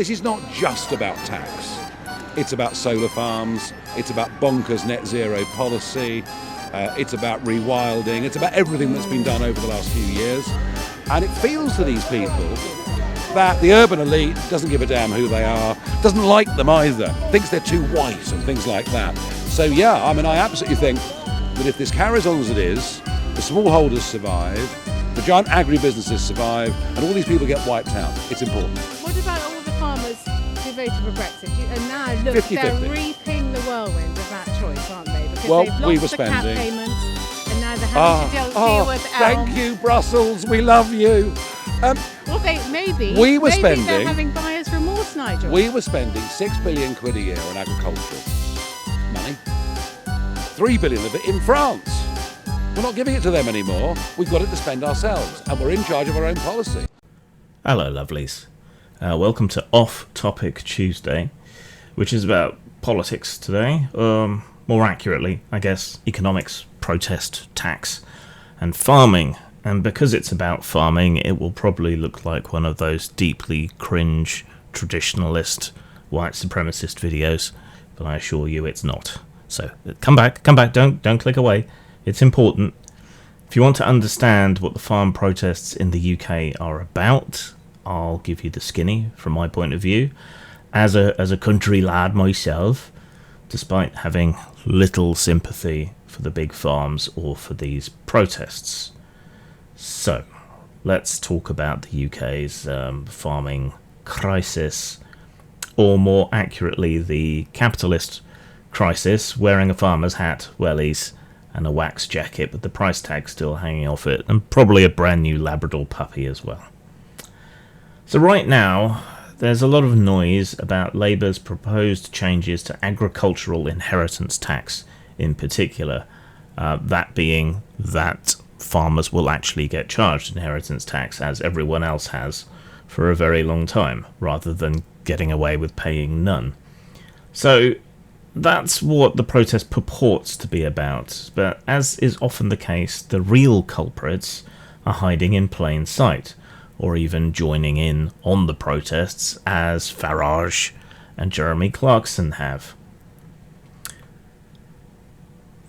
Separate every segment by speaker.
Speaker 1: this is not just about tax. It's about solar farms, it's about bonkers net zero policy, it's about rewilding, it's about everything that's been done over the last few years. And it feels to these people that the urban elite doesn't give a damn who they are, doesn't like them either, thinks they're too white and things like that. So yeah, I mean, I absolutely think that if this carries on as it is, the smallholders survive, the giant agribusinesses survive, and all these people get wiped out. It's important.
Speaker 2: What about all the farmers who voted for Brexit? And now, look,
Speaker 1: 50-50.
Speaker 2: they're reaping the whirlwind of that choice, aren't they? Because
Speaker 1: Well,
Speaker 2: they've
Speaker 1: we
Speaker 2: lost
Speaker 1: were
Speaker 2: the cap
Speaker 1: spending-
Speaker 2: payments, and now they're having to deal with
Speaker 1: Thank you, Brussels, we love you.
Speaker 2: Well, maybe
Speaker 1: We were
Speaker 2: they're
Speaker 1: spending-
Speaker 2: having buyer's remorse, Nigel.
Speaker 1: We were spending £6 billion a year on agricultural money, 3 billion of it in France. We're not giving it to them anymore. We've got it to spend ourselves, and we're in charge of our own policy.
Speaker 3: Hello, lovelies. Welcome to Off Topic Tuesday, which is about politics today. More accurately, I guess, economics, protest, tax, and farming. And because it's about farming, it will probably look like one of those deeply cringe, traditionalist, white supremacist videos, but I assure you it's not. So come back, don't click away. It's important. If you want to understand what the farm protests in the UK are about, I'll give you the skinny from my point of view. As a country lad myself, despite having little sympathy for the big farms or for these protests. So, let's talk about the UK's farming crisis, or more accurately, the capitalist crisis, wearing a farmer's hat, wellies, and a wax jacket with the price tag still hanging off it, and probably a brand new Labrador puppy as well. So right now, there's a lot of noise about Labour's proposed changes to agricultural inheritance tax in particular, that being that farmers will actually get charged inheritance tax, as everyone else has for a very long time, rather than getting away with paying none. So that's what the protest purports to be about, but as is often the case, the real culprits are hiding in plain sight, or even joining in on the protests, as Farage and Jeremy Clarkson have.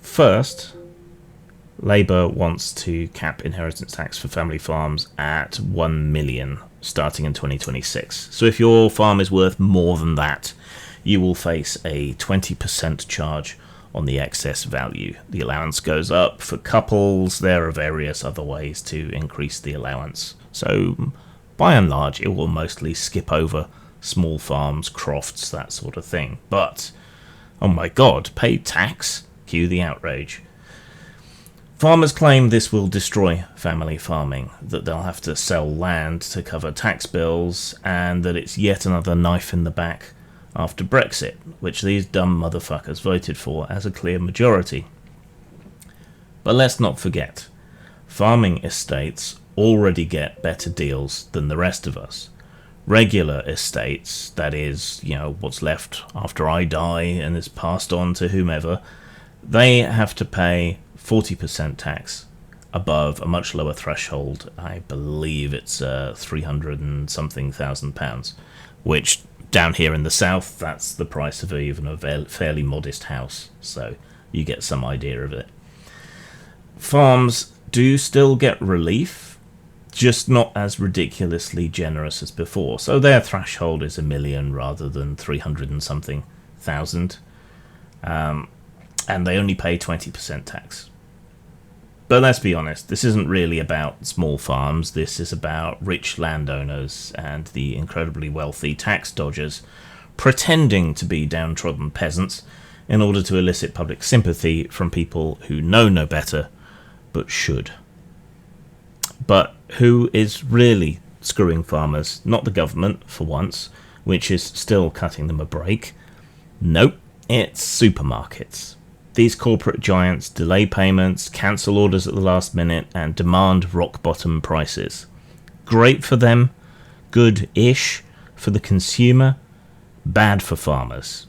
Speaker 3: First, Labour wants to cap inheritance tax for family farms at 1 million starting in 2026. So if your farm is worth more than that, you will face a 20% charge on the excess value. The allowance goes up for couples. There are various other ways to increase the allowance. So by and large, it will mostly skip over small farms, crofts, that sort of thing. But, oh my god, pay tax? Cue the outrage. Farmers claim this will destroy family farming, that they'll have to sell land to cover tax bills, and that it's yet another knife in the back after Brexit, which these dumb motherfuckers voted for as a clear majority. But let's not forget, farming estates already get better deals than the rest of us. Regular estates, that is, what's left after I die and is passed on to whomever, they have to pay 40% tax above a much lower threshold. I believe it's 300 and something thousand pounds, which down here in the south, that's the price of even a fairly modest house, so you get some idea of it. Farms do still get relief, just not as ridiculously generous as before, so their threshold is 1 million rather than 300 and something thousand, and they only pay 20% tax. But let's be honest, this isn't really about small farms, this is about rich landowners and the incredibly wealthy tax dodgers pretending to be downtrodden peasants in order to elicit public sympathy from people who know no better, but should. But who is really screwing farmers? Not the government, for once, which is still cutting them a break. Nope, it's supermarkets. These corporate giants delay payments, cancel orders at the last minute, and demand rock-bottom prices. Great for them, good-ish for the consumer, bad for farmers.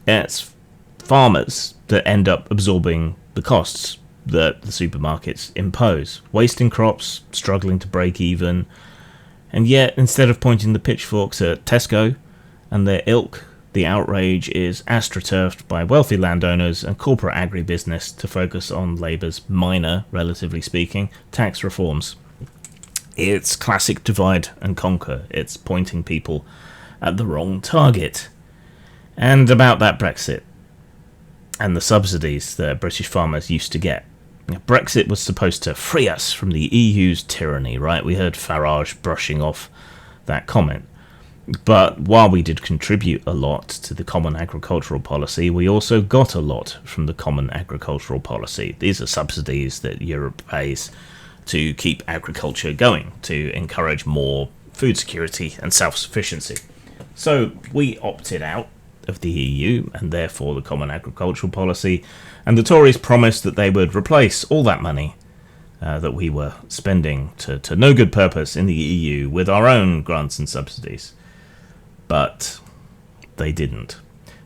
Speaker 3: It's farmers that end up absorbing the costs that the supermarkets impose, wasting crops, struggling to break even, And yet, instead of pointing the pitchforks at Tesco and their ilk, the outrage is astroturfed by wealthy landowners and corporate agribusiness to focus on Labour's minor, relatively speaking, tax reforms. It's classic divide and conquer. It's pointing people at the wrong target. And about that Brexit and the subsidies that British farmers used to get. Brexit was supposed to free us from the EU's tyranny, right? We heard Farage brushing off that comment. But while we did contribute a lot to the Common Agricultural Policy, we also got a lot from the Common Agricultural Policy. These are subsidies that Europe pays to keep agriculture going, to encourage more food security and self-sufficiency. So we opted out of the EU and therefore the Common Agricultural Policy, and the Tories promised that they would replace all that money that we were spending to no good purpose in the EU with our own grants and subsidies. But they didn't.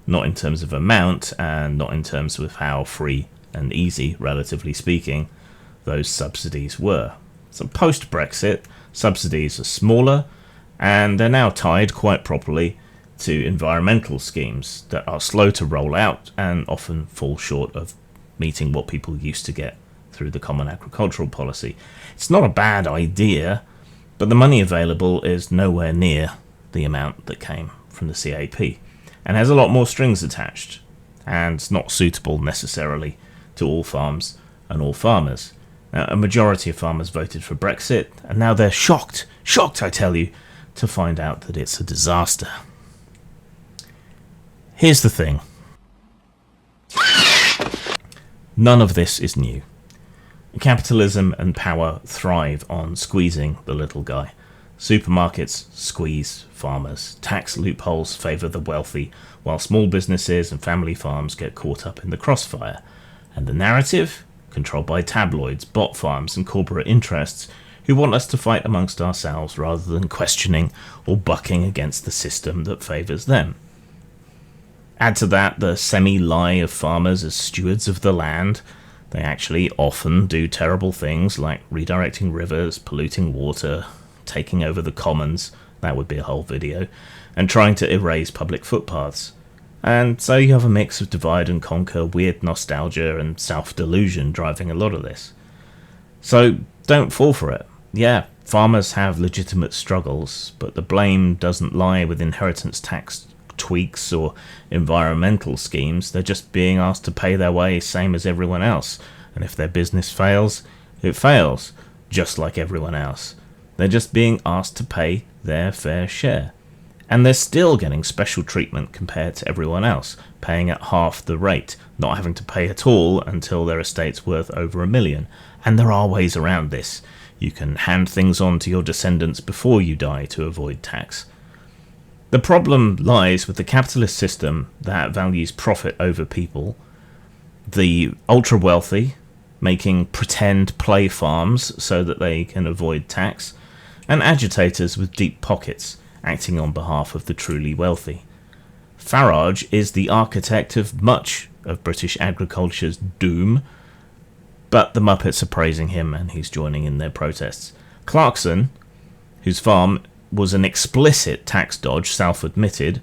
Speaker 3: Not in terms of amount, and not in terms of how free and easy, relatively speaking, those subsidies were. So post-Brexit, subsidies are smaller, and they're now tied quite properly to environmental schemes that are slow to roll out and often fall short of meeting what people used to get through the Common Agricultural Policy. It's not a bad idea, but the money available is nowhere near the amount that came from the CAP, and has a lot more strings attached, and it's not suitable necessarily to all farms and all farmers. Now, a majority of farmers voted for Brexit, and now they're shocked, I tell you, to find out that it's a disaster. Here's the thing. None of this is new. Capitalism and power thrive on squeezing the little guy. Supermarkets squeeze farmers. Tax loopholes favour the wealthy, while small businesses and family farms get caught up in the crossfire. And the narrative? Controlled by tabloids, bot farms and corporate interests who want us to fight amongst ourselves rather than questioning or bucking against the system that favours them. Add to that the semi-lie of farmers as stewards of the land. They actually often do terrible things like redirecting rivers, polluting water, taking over the commons, that would be a whole video, and trying to erase public footpaths. And so you have a mix of divide and conquer, weird nostalgia and self-delusion driving a lot of this. So don't fall for it. Yeah, farmers have legitimate struggles, but the blame doesn't lie with inheritance tax tweaks or environmental schemes. They're just being asked to pay their way same as everyone else, and if their business fails, it fails, just like everyone else. They're just being asked to pay their fair share. And they're still getting special treatment compared to everyone else, paying at half the rate, not having to pay at all until their estate's worth over $1 million. And there are ways around this. You can hand things on to your descendants before you die to avoid tax. The problem lies with the capitalist system that values profit over people, the ultra-wealthy making pretend play farms so that they can avoid tax, and agitators with deep pockets acting on behalf of the truly wealthy. Farage is the architect of much of British agriculture's doom, but the Muppets are praising him and he's joining in their protests. Clarkson, whose farm was an explicit tax dodge, self-admitted,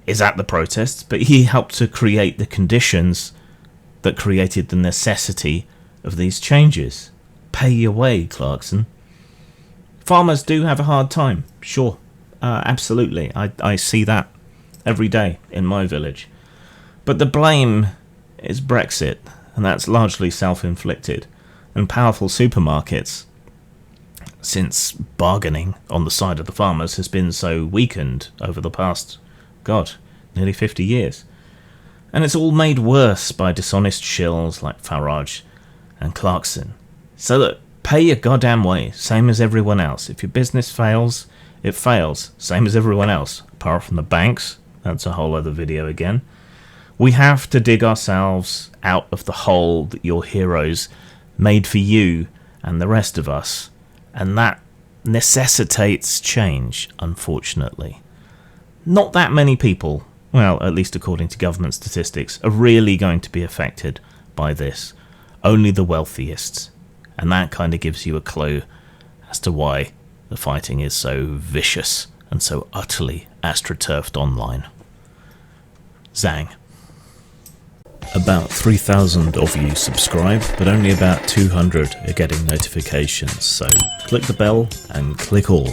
Speaker 3: is at the protests, but he helped to create the conditions that created the necessity of these changes. Pay your way, Clarkson. Farmers do have a hard time, sure. Absolutely, I see that every day in my village. But the blame is Brexit, and that's largely self-inflicted. And powerful supermarkets, since bargaining on the side of the farmers has been so weakened over the past, nearly 50 years. And it's all made worse by dishonest shills like Farage and Clarkson. So that pay your goddamn way, same as everyone else. If your business fails, it fails, same as everyone else, apart from the banks. That's a whole other video again. We have to dig ourselves out of the hole that your heroes made for you and the rest of us, and that necessitates change, unfortunately. Not that many people, well, at least according to government statistics, are really going to be affected by this. Only the wealthiest. And that kind of gives you a clue as to why the fighting is so vicious and so utterly astroturfed online. Zang. About 3,000 of you subscribe, but only about 200 are getting notifications, so click the bell and click all.